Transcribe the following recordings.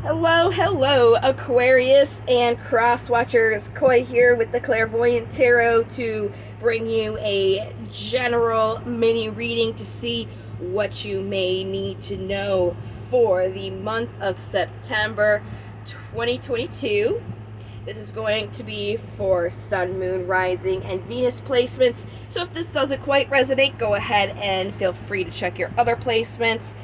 Hello, hello, Aquarius and Cross Watchers. Koi here with the Clairvoyant Tarot to bring you a general mini reading to see what you may need to know for the month of September 2022. This is going to be for Sun, Moon, Rising, and Venus placements. So if this doesn't quite resonate, go ahead and feel free to check your other placements.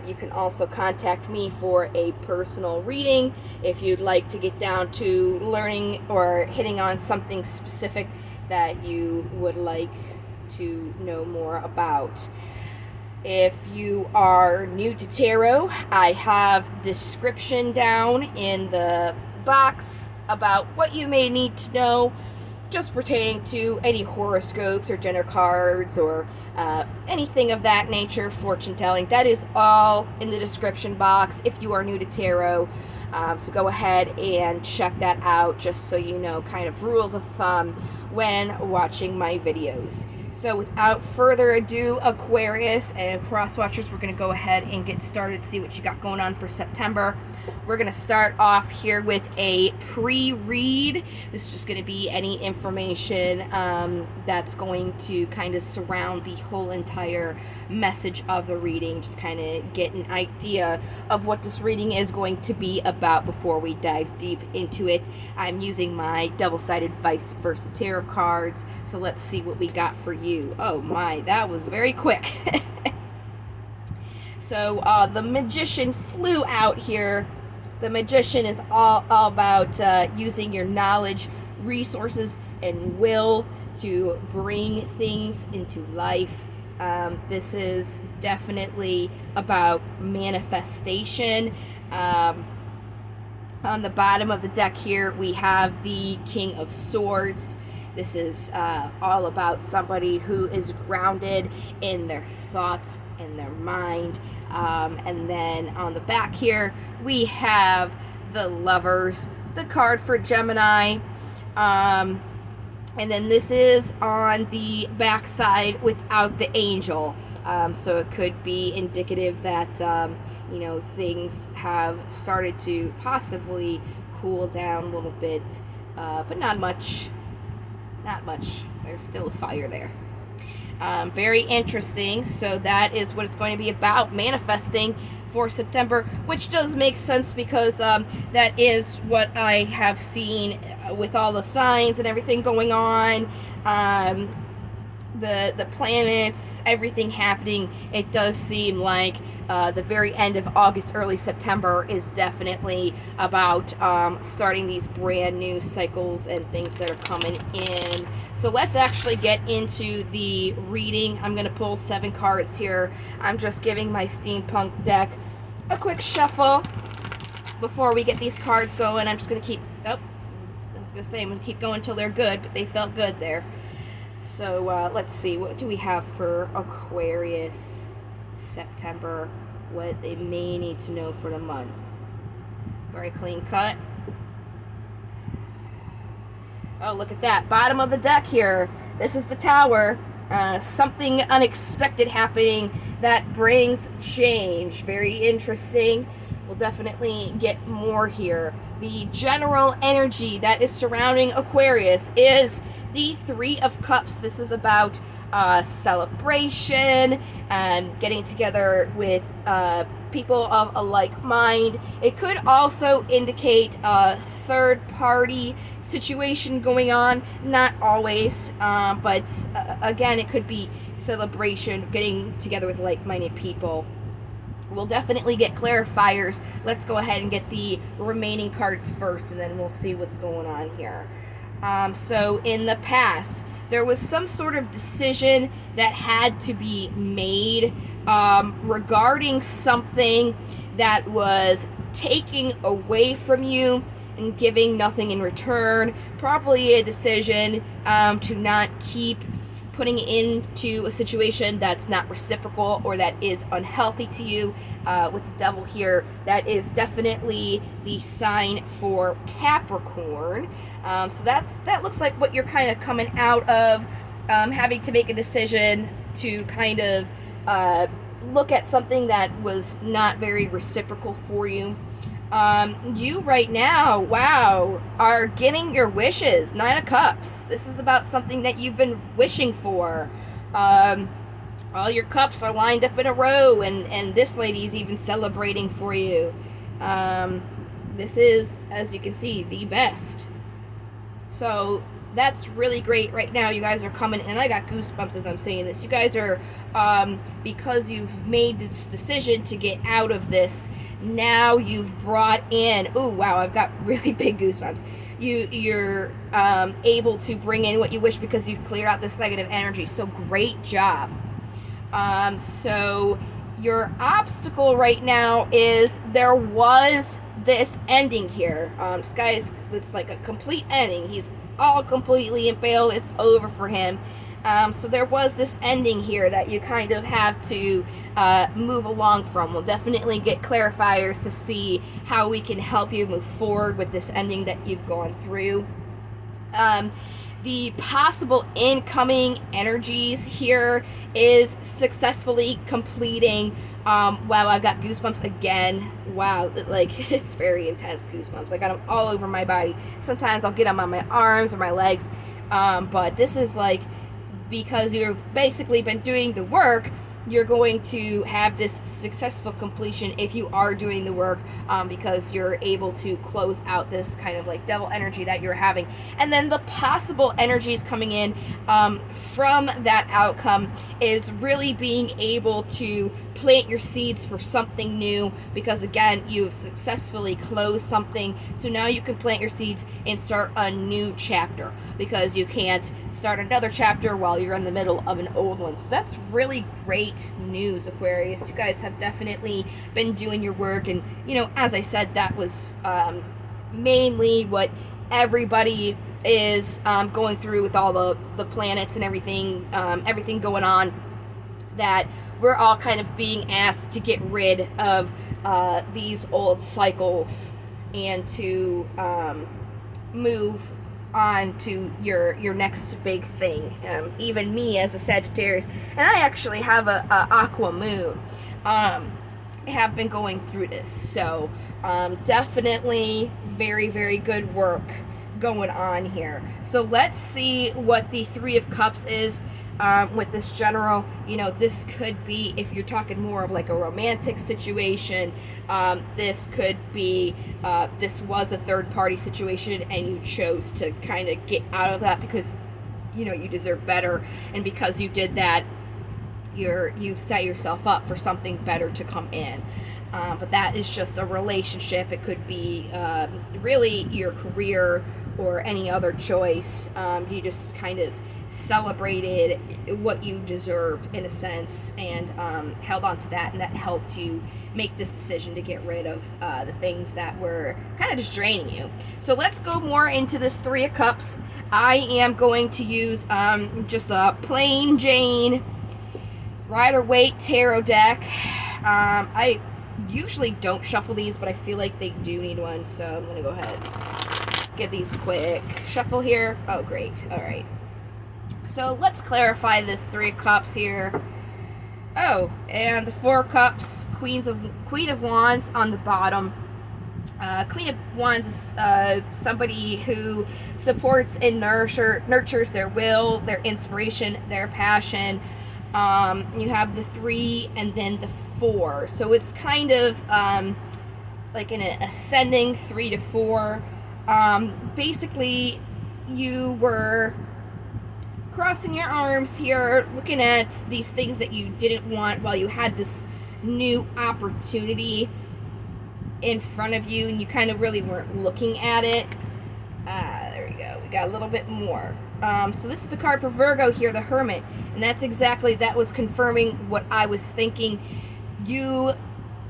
You can also contact me for a personal reading if you'd like to get down to learning or hitting on something specific that you would like to know more about. If you are new to tarot, I have description down in the box about what you may need to know just pertaining to any horoscopes or gender cards or anything of that nature, fortune telling. That is all in the description box if you are new to tarot. So go ahead and check that out just so you know kind of rules of thumb when watching my videos. So without further ado, Aquarius and Cross Watchers, we're going to go ahead and get started, see what you got going on for September. We're going to start off here with a pre-read. This is just going to be any information that's going to kind of surround the whole entire message of the reading. Just kind of get an idea of what this reading is going to be about before we dive deep into it. I'm using my double-sided vice versa tarot cards, so let's see what we got for you. Oh my, that was very quick. So the Magician flew out here. The Magician is all about using your knowledge, resources, and will to bring things into life. This is definitely about manifestation. On the bottom of the deck here, we have the King of Swords. This is all about somebody who is grounded in their thoughts and their mind. And then on the back here, we have the Lovers, the card for Gemini. And then this is on the back side without the angel. So it could be indicative that, things have started to possibly cool down a little bit, but not much. Not much. There's still a fire there. Very interesting. So that is what it's going to be about, manifesting for September, which does make sense because that is what I have seen with all the signs and everything going on. The planets, everything happening, it does seem like the very end of August, early September is definitely about starting these brand new cycles and things that are coming in. So let's actually get into the reading. I'm going to pull 7 cards here. I'm just giving my steampunk deck a quick shuffle before we get these cards going. I'm just going to keep, I'm going to keep going until they're good, but they felt good there. So let's see, what do we have for Aquarius September, what they may need to know for the month. Very clean cut. Oh, look at that, bottom of the deck here. This is the Tower. Something unexpected happening that brings change. Very interesting. We'll definitely get more here. The general energy that is surrounding Aquarius is the 3 of Cups. This is about celebration and getting together with people of a like mind. It could also indicate a third-party situation going on. Not always, but again, it could be celebration, getting together with like-minded people. We'll definitely get clarifiers. Let's go ahead and get the remaining cards first, and then we'll see what's going on here. So in the past, there was some sort of decision that had to be made regarding something that was taking away from you and giving nothing in return. Probably a decision to not keep putting into a situation that's not reciprocal or that is unhealthy to you. With the Devil here, that is definitely the sign for Capricorn. So that looks like what you're kind of coming out of, having to make a decision to kind of look at something that was not very reciprocal for you. You right now, wow, are getting your wishes. Nine of Cups. This is about something that you've been wishing for. All your cups are lined up in a row, and this lady's even celebrating for you. This is, as you can see, the best. So that's really great right now. You guys are coming, and I got goosebumps as I'm saying this. You guys are, because you've made this decision to get out of this, now you've brought in, oh wow, I've got really big goosebumps. You're able to bring in what you wish because you've cleared out this negative energy. So great job. So your obstacle right now is there was this ending here. This guy it's like a complete ending. He's all completely impaled. It's over for him. So there was this ending here that you kind of have to move along from. We'll definitely get clarifiers to see how we can help you move forward with this ending that you've gone through. The possible incoming energies here is successfully completing. Wow, I've got goosebumps again. Wow, like it's very intense goosebumps. I got them all over my body. Sometimes I'll get them on my arms or my legs. But this is like, because you've basically been doing the work, you're going to have this successful completion if you are doing the work, because you're able to close out this kind of like devil energy that you're having. And then the possible energies coming in from that outcome is really being able to plant your seeds for something new, because again, you've successfully closed something. So now you can plant your seeds and start a new chapter, because you can't start another chapter while you're in the middle of an old one. So that's really great news, Aquarius. You guys have definitely been doing your work, and you know, as I said, that was mainly what everybody is going through with all the planets and everything going on, that we're all kind of being asked to get rid of these old cycles and to move on to your next big thing. Even me as a Sagittarius, and I actually have a aqua moon, have been going through this. So definitely very, very good work going on here. So let's see what the Three of Cups is. With this general, you know, this could be, if you're talking more of like a romantic situation, this could be, this was a third party situation and you chose to kind of get out of that because, you know, you deserve better. And because you did that, you set yourself up for something better to come in. But that is just a relationship. It could be really your career or any other choice. You just kind of celebrated what you deserved in a sense, and held on to that, and that helped you make this decision to get rid of the things that were kind of just draining you. So let's go more into this Three of Cups. I am going to use just a plain Jane Rider-Waite tarot deck. I usually don't shuffle these, but I feel like they do need one, so I'm gonna go ahead, give these a quick shuffle here. Oh great, all right. So let's clarify this Three of Cups here. Oh, and the Four of Cups, Queen of Wands on the bottom. Queen of Wands is somebody who supports and nurtures their will, their inspiration, their passion. You have the Three and then the Four. So it's kind of like an ascending 3 to 4. Basically, you were crossing your arms here, looking at these things that you didn't want while you had this new opportunity in front of you, and you kind of really weren't looking at it. There we go. We got a little bit more. So this is the card for Virgo here, the Hermit, and that's exactly, that was confirming what I was thinking. You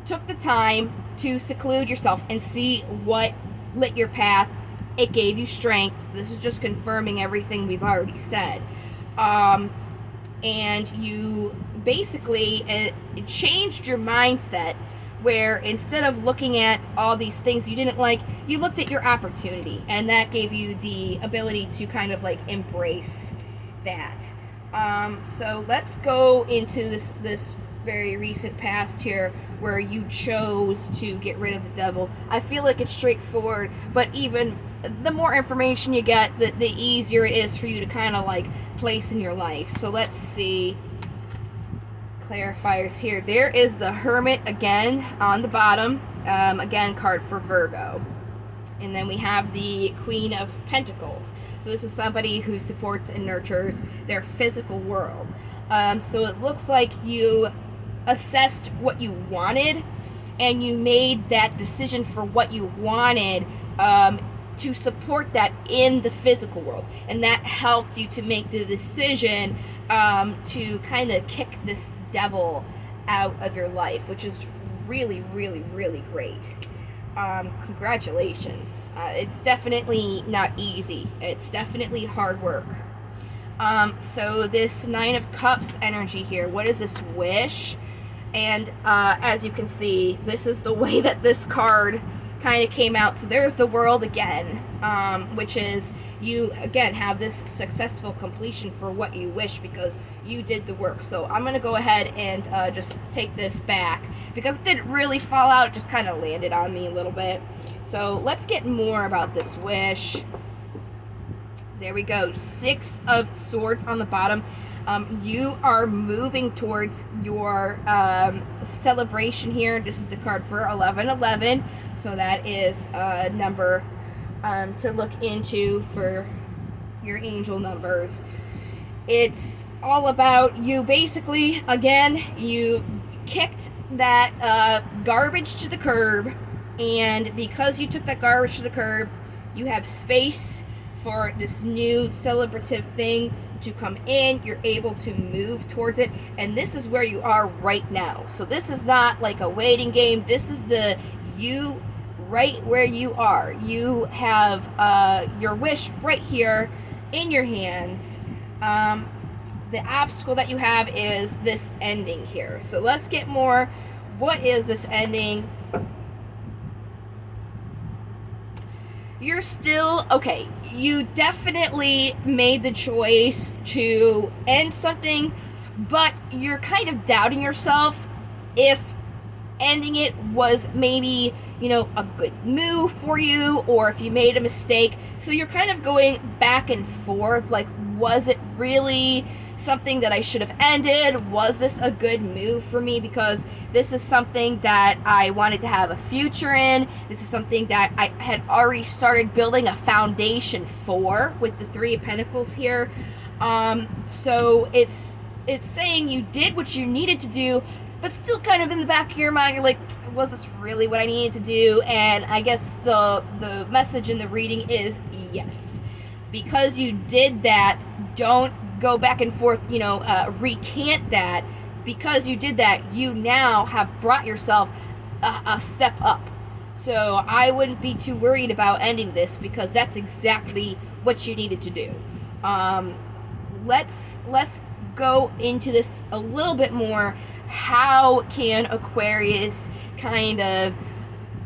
took the time to seclude yourself and see what lit your path. It gave you strength. This is just confirming everything we've already said. And you basically changed your mindset, where instead of looking at all these things you didn't like, you looked at your opportunity, and that gave you the ability to kind of like embrace that. So let's go into this very recent past here where you chose to get rid of the devil. I feel like it's straightforward, but even the more information you get, the easier it is for you to kind of like place in your life. So let's see. Clarifiers here. There is the Hermit again on the bottom. Again, card for Virgo. And then we have the Queen of Pentacles. So this is somebody who supports and nurtures their physical world. So it looks like you assessed what you wanted and you made that decision for what you wanted to support that in the physical world. And that helped you to make the decision to kind of kick this devil out of your life, which is really, really, really great. Congratulations. It's definitely not easy. It's definitely hard work. So this Nine of Cups energy here, what is this wish? And as you can see, this is the way that this card kind of came out. So there's the World again, which is you again have this successful completion for what you wish because you did the work. So I'm gonna go ahead and just take this back because it didn't really fall out, it just kind of landed on me a little bit. So let's get more about this wish. There we go. Six of Swords on the bottom. You are moving towards your celebration here. This is the card for 1111. So that is a number to look into for your angel numbers. It's all about you basically, again, you kicked that garbage to the curb, and because you took that garbage to the curb, you have space for this new celebrative thing to come in. You're able to move towards it, and this is where you are right now. So this is not like a waiting game. This is the you right where you are. You have your wish right here in your hands. The obstacle that you have is this ending here. So let's get more. What is this ending? You're still, okay, you definitely made the choice to end something, but you're kind of doubting yourself if ending it was maybe, you know, a good move for you, or if you made a mistake. So you're kind of going back and forth, like, was it really something that I should have ended? Was this a good move for me? Because this is something that I wanted to have a future in. This is something that I had already started building a foundation for with the Three of Pentacles here. So it's saying you did what you needed to do, but still kind of in the back of your mind, you're like, was this really what I needed to do? And I guess the message in the reading is yes. Because you did that, don't go back and forth, you know, recant that. Because you did that, you now have brought yourself a step up. So I wouldn't be too worried about ending this, because that's exactly what you needed to do. Let's go into this a little bit more. How can Aquarius kind of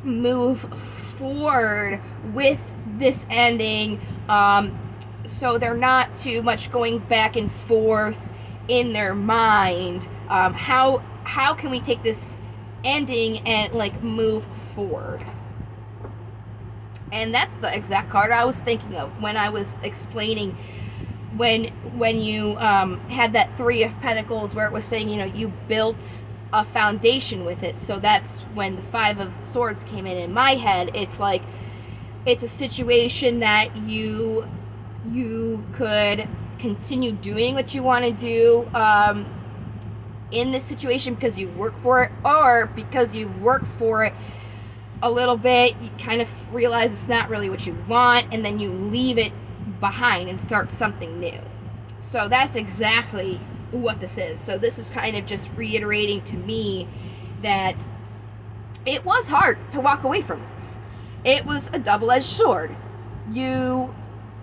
move forward with this ending, so they're not too much going back and forth in their mind? How can we take this ending and like move forward? And that's the exact card I was thinking of when I was explaining when you had that Three of Pentacles, where it was saying, you know, you built a foundation with it. So that's when the Five of Swords came in my head. It's like, it's a situation that you could continue doing what you want to do in this situation because you work for it, or because you've worked for it a little bit, you kind of realize it's not really what you want, and then you leave it behind and start something new. So that's exactly what this is. So this is kind of just reiterating to me that it was hard to walk away from this. It was a double-edged sword. You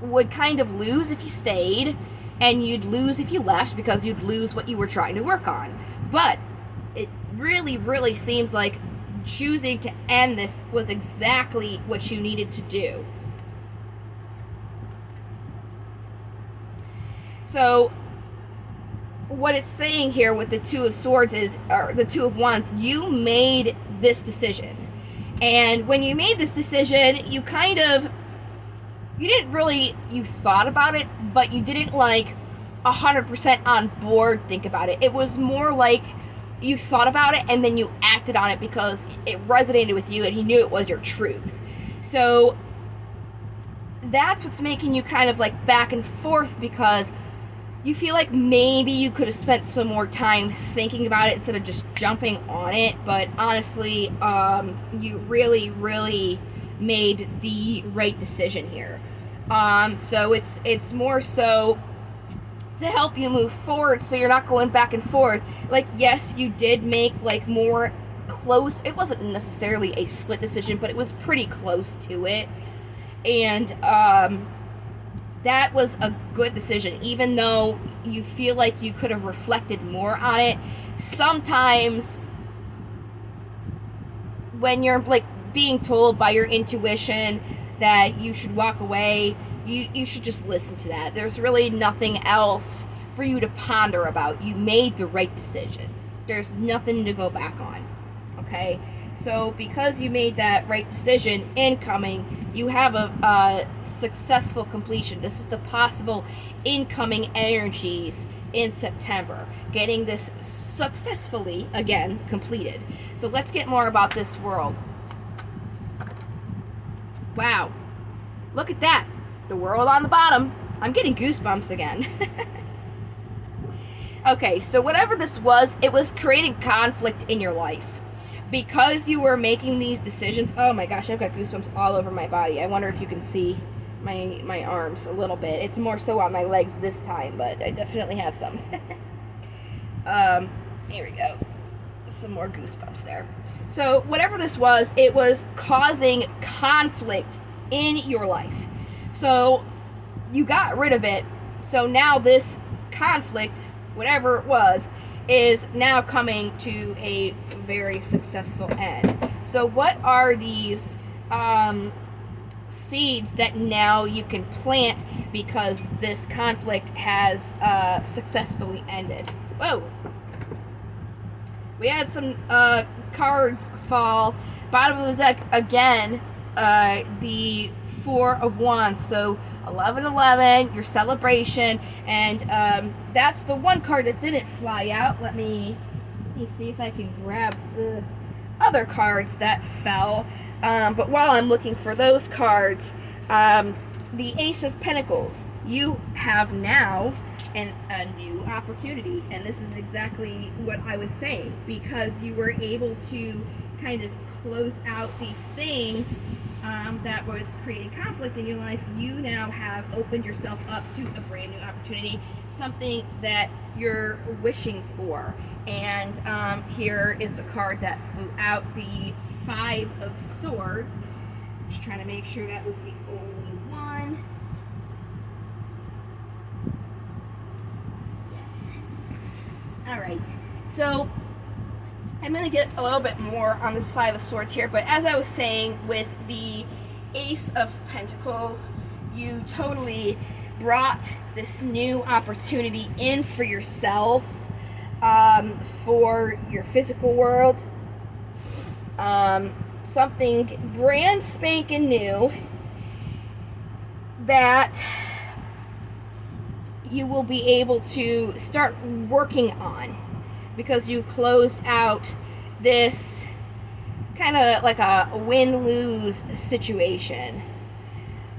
would kind of lose if you stayed, and you'd lose if you left, because you'd lose what you were trying to work on. But it really, really seems like choosing to end this was exactly what you needed to do. So what it's saying here with the Two of Swords is, or the Two of Wands, you made this decision. And when you made this decision, you kind of, you thought about it, but you didn't like 100% on board think about it. It was more like you thought about it and then you acted on it because it resonated with you and you knew it was your truth. So that's what's making you kind of like back and forth, because you feel like maybe you could have spent some more time thinking about it instead of just jumping on it. But honestly, you really made the right decision here. So it's more so to help you move forward, so you're not going back and forth. Like, yes, you did make like more close, it wasn't necessarily a split decision, but it was pretty close to it. And that was a good decision, even though you feel like you could have reflected more on it. Sometimes when you're like being told by your intuition that you should walk away, you should just listen to that. There's really nothing else for you to ponder about. You made the right decision. There's nothing to go back on. Okay? So because you made that right decision, incoming, you have a successful completion. This is the possible incoming energies in September. Getting this successfully, again, completed. So let's get more about this world. Wow. Look at that. The world on the bottom. I'm getting goosebumps again. Okay, so whatever this was, it was creating conflict in your life. Because you were making these decisions. Oh my gosh, I've got goosebumps all over my body. I wonder if you can see my arms a little bit. It's more so on my legs this time, but I definitely have some. Here we go. Some more goosebumps there. So whatever this was, it was causing conflict in your life. So you got rid of it. So now this conflict, whatever it was, is now coming to a very successful end. So what are these seeds that now you can plant because this conflict has successfully ended? Whoa. We had some cards fall. Bottom of the deck again, the Four of Wands. So 11/11, your celebration, and that's the one card that didn't fly out. Let me see if I can grab the other cards that fell. But while I'm looking for those cards, the Ace of Pentacles. You have now a new opportunity, and this is exactly what I was saying, because you were able to kind of close out these things that was creating conflict in your life. You now have opened yourself up to a brand new opportunity, something that you're wishing for. And here is the card that flew out, the Five of Swords. Just trying to make sure that was the only one. Yes. All right. So I'm going to get a little bit more on this Five of Swords here, but as I was saying, with the Ace of Pentacles, you totally brought this new opportunity in for yourself, for your physical world, something brand spanking new that you will be able to start working on, because you closed out this kind of like a win-lose situation.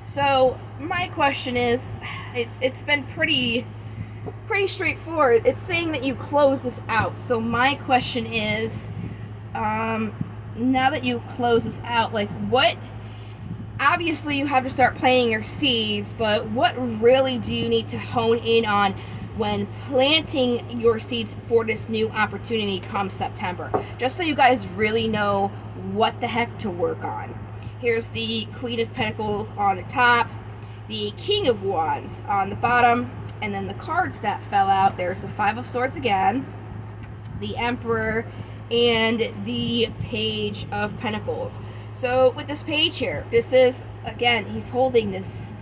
So my question is, it's been pretty straightforward. It's saying that you close this out. So my question is, now that you close this out, like what, obviously you have to start planting your seeds, but what really do you need to hone in on when planting your seeds for this new opportunity come September? Just so you guys really know what the heck to work on. Here's the Queen of Pentacles on the top, the King of Wands on the bottom, and then the cards that fell out. There's the Five of Swords again, the Emperor, and the Page of Pentacles. So with this page here, this is, again, he's holding this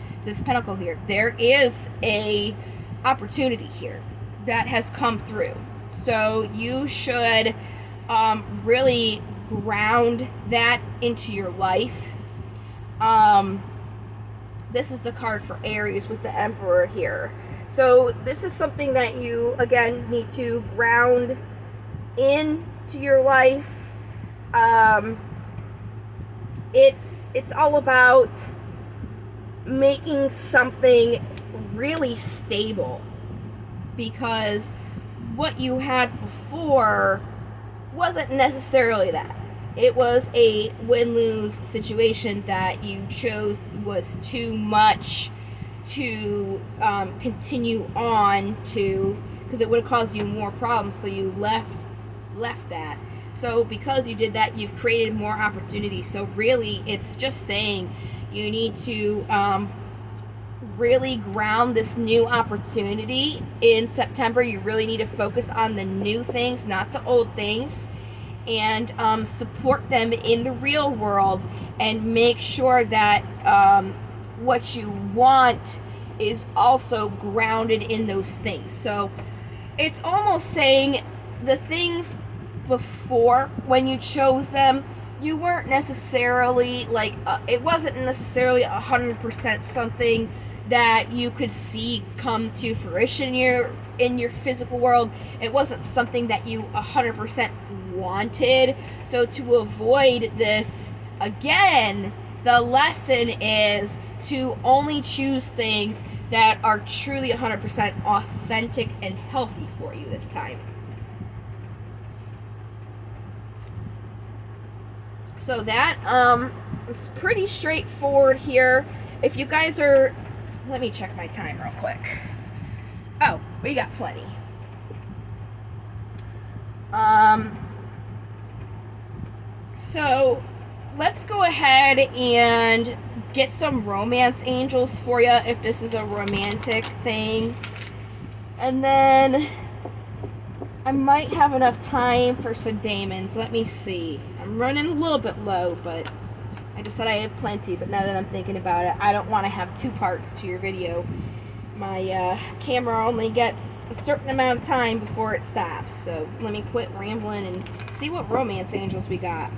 pentacle here. There is a opportunity here. that has come through. So you should really ground that into your life. This is the card for Aries with the Emperor here. So this is something that you, again, need to ground into your life. It's all about making something really stable, because what you had before wasn't necessarily that. It was a win-lose situation that you chose was too much to continue on to, because it would have caused you more problems, so you left that. So because you did that, you've created more opportunity. So really, it's just saying you need to really ground this new opportunity in September. You really need to focus on the new things, not the old things, and support them in the real world, and make sure that what you want is also grounded in those things. So it's almost saying the things before, when you chose them, you weren't necessarily like it wasn't necessarily 100% something that you could see come to fruition in your physical world. It wasn't something that you 100% wanted. So to avoid this, again, the lesson is to only choose things that are truly 100% authentic and healthy for you this time. So that it's pretty straightforward here. If you guys are, let me check my time real quick. Oh, we got plenty. So let's go ahead and get some romance angels for you if this is a romantic thing. And then I might have enough time for some daemons. Let me see. I'm running a little bit low, but I just said I have plenty. But now that I'm thinking about it, I don't want to have two parts to your video. My camera only gets a certain amount of time before it stops. So let me quit rambling and see what romance angels we got.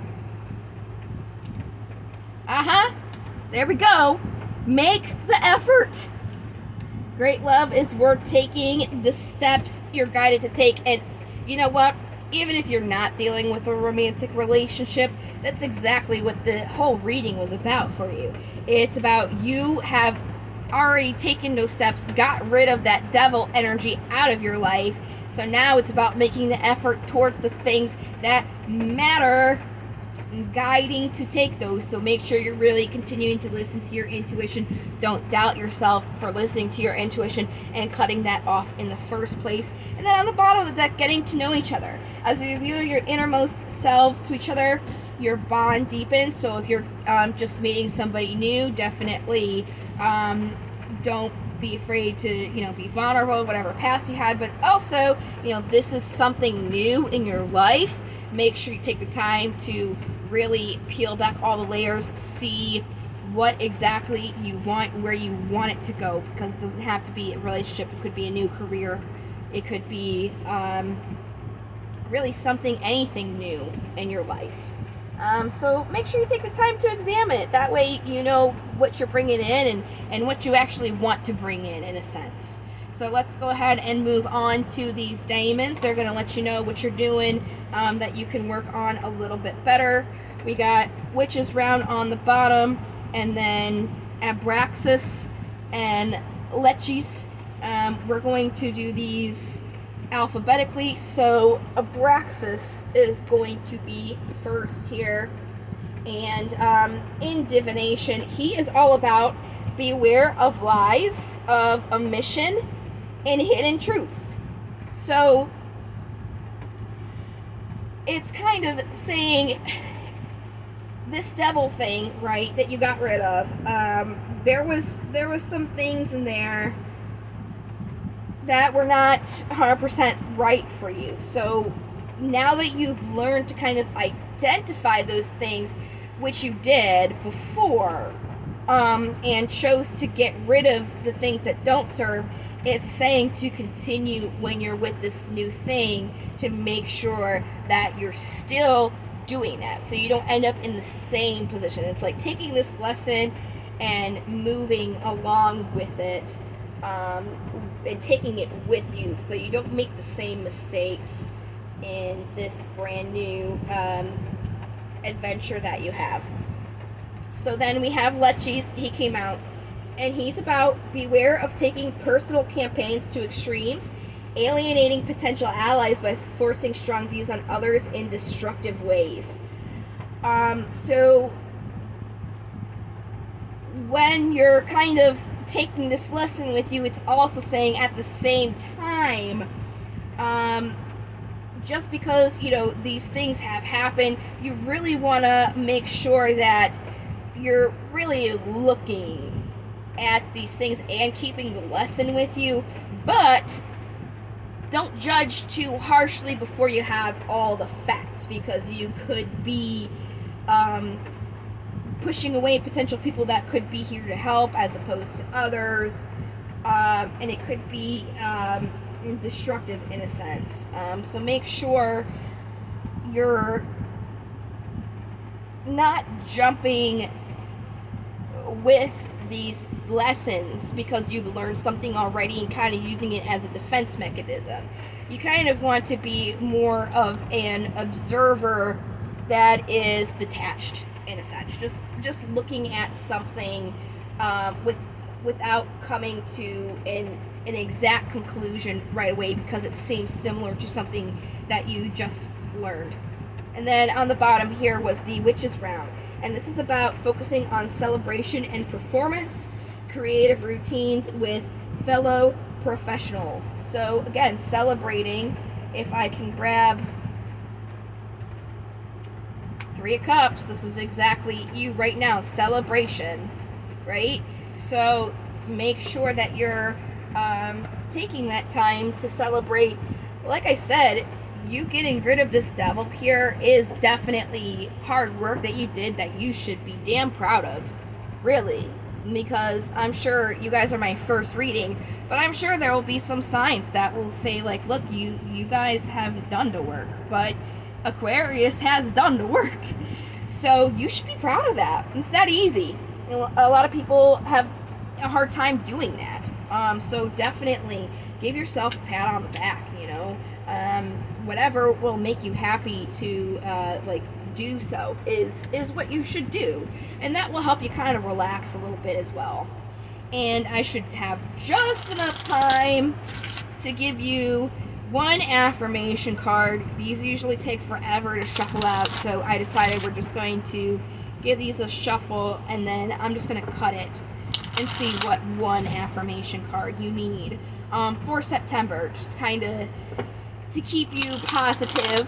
There we go. Make the effort. Great love is worth taking the steps you're guided to take. And you know what? Even if you're not dealing with a romantic relationship, that's exactly what the whole reading was about for you. It's about you have already taken those steps, got rid of that devil energy out of your life. So now it's about making the effort towards the things that matter, guiding to take those. So make sure you're really continuing to listen to your intuition. Don't doubt yourself for listening to your intuition and cutting that off in the first place. And then on the bottom of the deck, getting to know each other. As you reveal your innermost selves to each other, your bond deepens. So if you're just meeting somebody new, definitely don't be afraid to, be vulnerable, whatever past you had. But also, this is something new in your life. Make sure you take the time to really peel back all the layers, see what exactly you want, where you want it to go, because it doesn't have to be a relationship. It could be a new career. It could be really anything new in your life. So make sure you take the time to examine it. That way you know what you're bringing in and what you actually want to bring in a sense. So let's go ahead and move on to these daemons. They're going to let you know what you're doing that you can work on a little bit better. We got Witch's Round on the bottom, and then Abraxas and Lechis. We're going to do these alphabetically. So Abraxas is going to be first here. And in divination, he is all about beware of lies, of omission, and hidden truths. So it's kind of saying this devil thing, right, that you got rid of. There was some things in there that were not 100% right for you. So now that you've learned to kind of identify those things, which you did before, and chose to get rid of the things that don't serve, it's saying to continue when you're with this new thing, to make sure that you're still doing that, so you don't end up in the same position. It's like taking this lesson and moving along with it, and taking it with you, so you don't make the same mistakes in this brand new adventure that you have. So then we have Leches. He came out, and he's about beware of taking personal campaigns to extremes, alienating potential allies by forcing strong views on others in destructive ways. So when you're kind of taking this lesson with you, it's also saying at the same time, just because, you know, these things have happened, you really want to make sure that you're really looking at these things and keeping the lesson with you, but don't judge too harshly before you have all the facts, because you could be pushing away potential people that could be here to help as opposed to others, and it could be destructive in a sense. So make sure you're not jumping with these lessons because you've learned something already and kind of using it as a defense mechanism. You kind of want to be more of an observer that is detached in a sense, just looking at something without coming to an exact conclusion right away because it seems similar to something that you just learned. And then on the bottom here was the Witch's Round. And this is about focusing on celebration and performance, creative routines with fellow professionals. So again, celebrating. If I can grab Three of Cups, this is exactly you right now. Celebration, right? So make sure that you're taking that time to celebrate. Like I said, you getting rid of this devil here is definitely hard work that you did that you should be damn proud of, really, because I'm sure you guys are my first reading, but I'm sure there will be some signs that will say, like, look, you guys have done the work, but Aquarius has done the work, so you should be proud of that. It's not easy. A lot of people have a hard time doing that, so definitely give yourself a pat on the back, you know. Whatever will make you happy to do so is what you should do, and that will help you kind of relax a little bit as well. And I should have just enough time to give you one affirmation card. These usually take forever to shuffle out, so I decided we're just going to give these a shuffle, and then I'm just going to cut it and see what one affirmation card you need for September, just kind of to keep you positive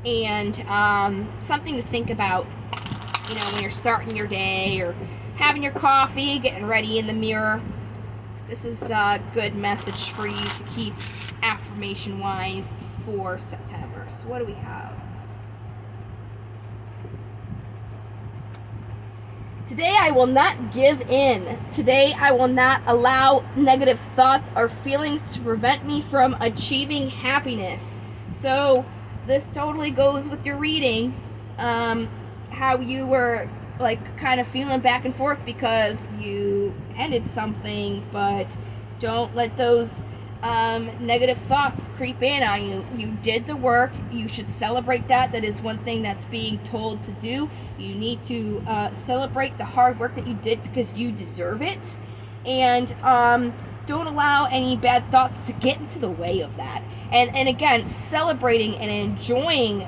and something to think about, you know, when you're starting your day or having your coffee, getting ready in the mirror. This is a good message for you to keep affirmation wise for September. So what do we have? Today I will not give in. Today I will not allow negative thoughts or feelings to prevent me from achieving happiness. So this totally goes with your reading, how you were like kind of feeling back and forth because you ended something, but don't let those negative thoughts creep in on you. You did the work. You should celebrate that. That is one thing that's being told to do. You need to celebrate the hard work that you did because you deserve it. And don't allow any bad thoughts to get into the way of that. And again, celebrating and enjoying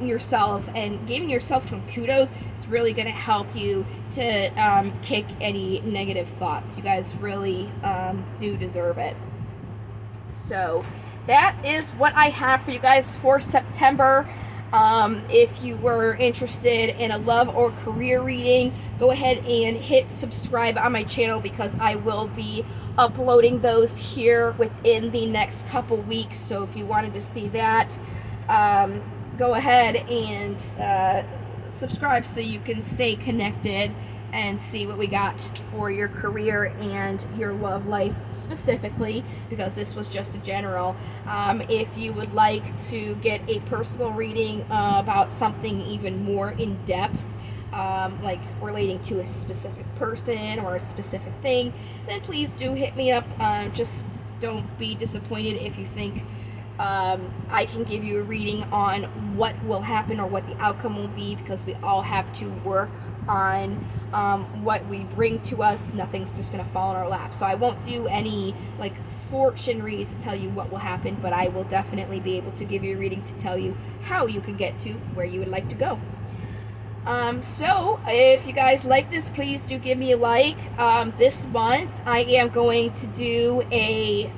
yourself and giving yourself some kudos is really going to help you to kick any negative thoughts. You guys really do deserve it. So that is what I have for you guys for September. If you were interested in a love or career reading, go ahead and hit subscribe on my channel because I will be uploading those here within the next couple weeks. So if you wanted to see that, go ahead and subscribe so you can stay connected and see what we got for your career and your love life specifically, because this was just a general. If you would like to get a personal reading about something even more in depth, like relating to a specific person or a specific thing, then please do hit me up. Just don't be disappointed if you think I can give you a reading on what will happen or what the outcome will be, because we all have to work on what we bring to us. Nothing's just going to fall in our lap. So I won't do any like fortune reads to tell you what will happen, but I will definitely be able to give you a reading to tell you how you can get to where you would like to go. So if you guys like this, please do give me a like. This month I am going to do a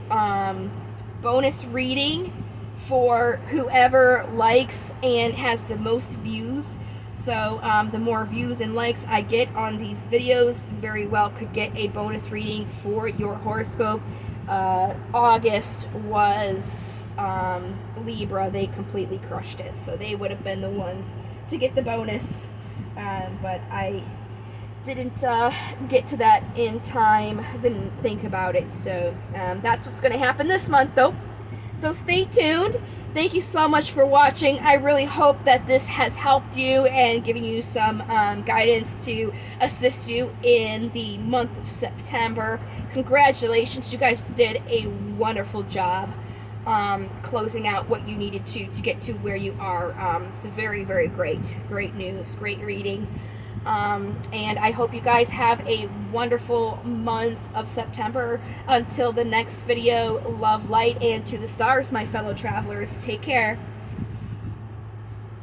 bonus reading for whoever likes and has the most views. So the more views and likes I get on these videos, very well could get a bonus reading for your horoscope. August was Libra. They completely crushed it, so they would have been the ones to get the bonus, but I didn't get to that in time, didn't think about it. So that's what's going to happen this month though, so stay tuned. Thank you so much for watching. I really hope that this has helped you and given you some guidance to assist you in the month of September. Congratulations, you guys did a wonderful job closing out what you needed to get to where you are. It's very, very great news, great reading. And I hope you guys have a wonderful month of September. Until the next video, love, light, and to the stars, my fellow travelers. Take care.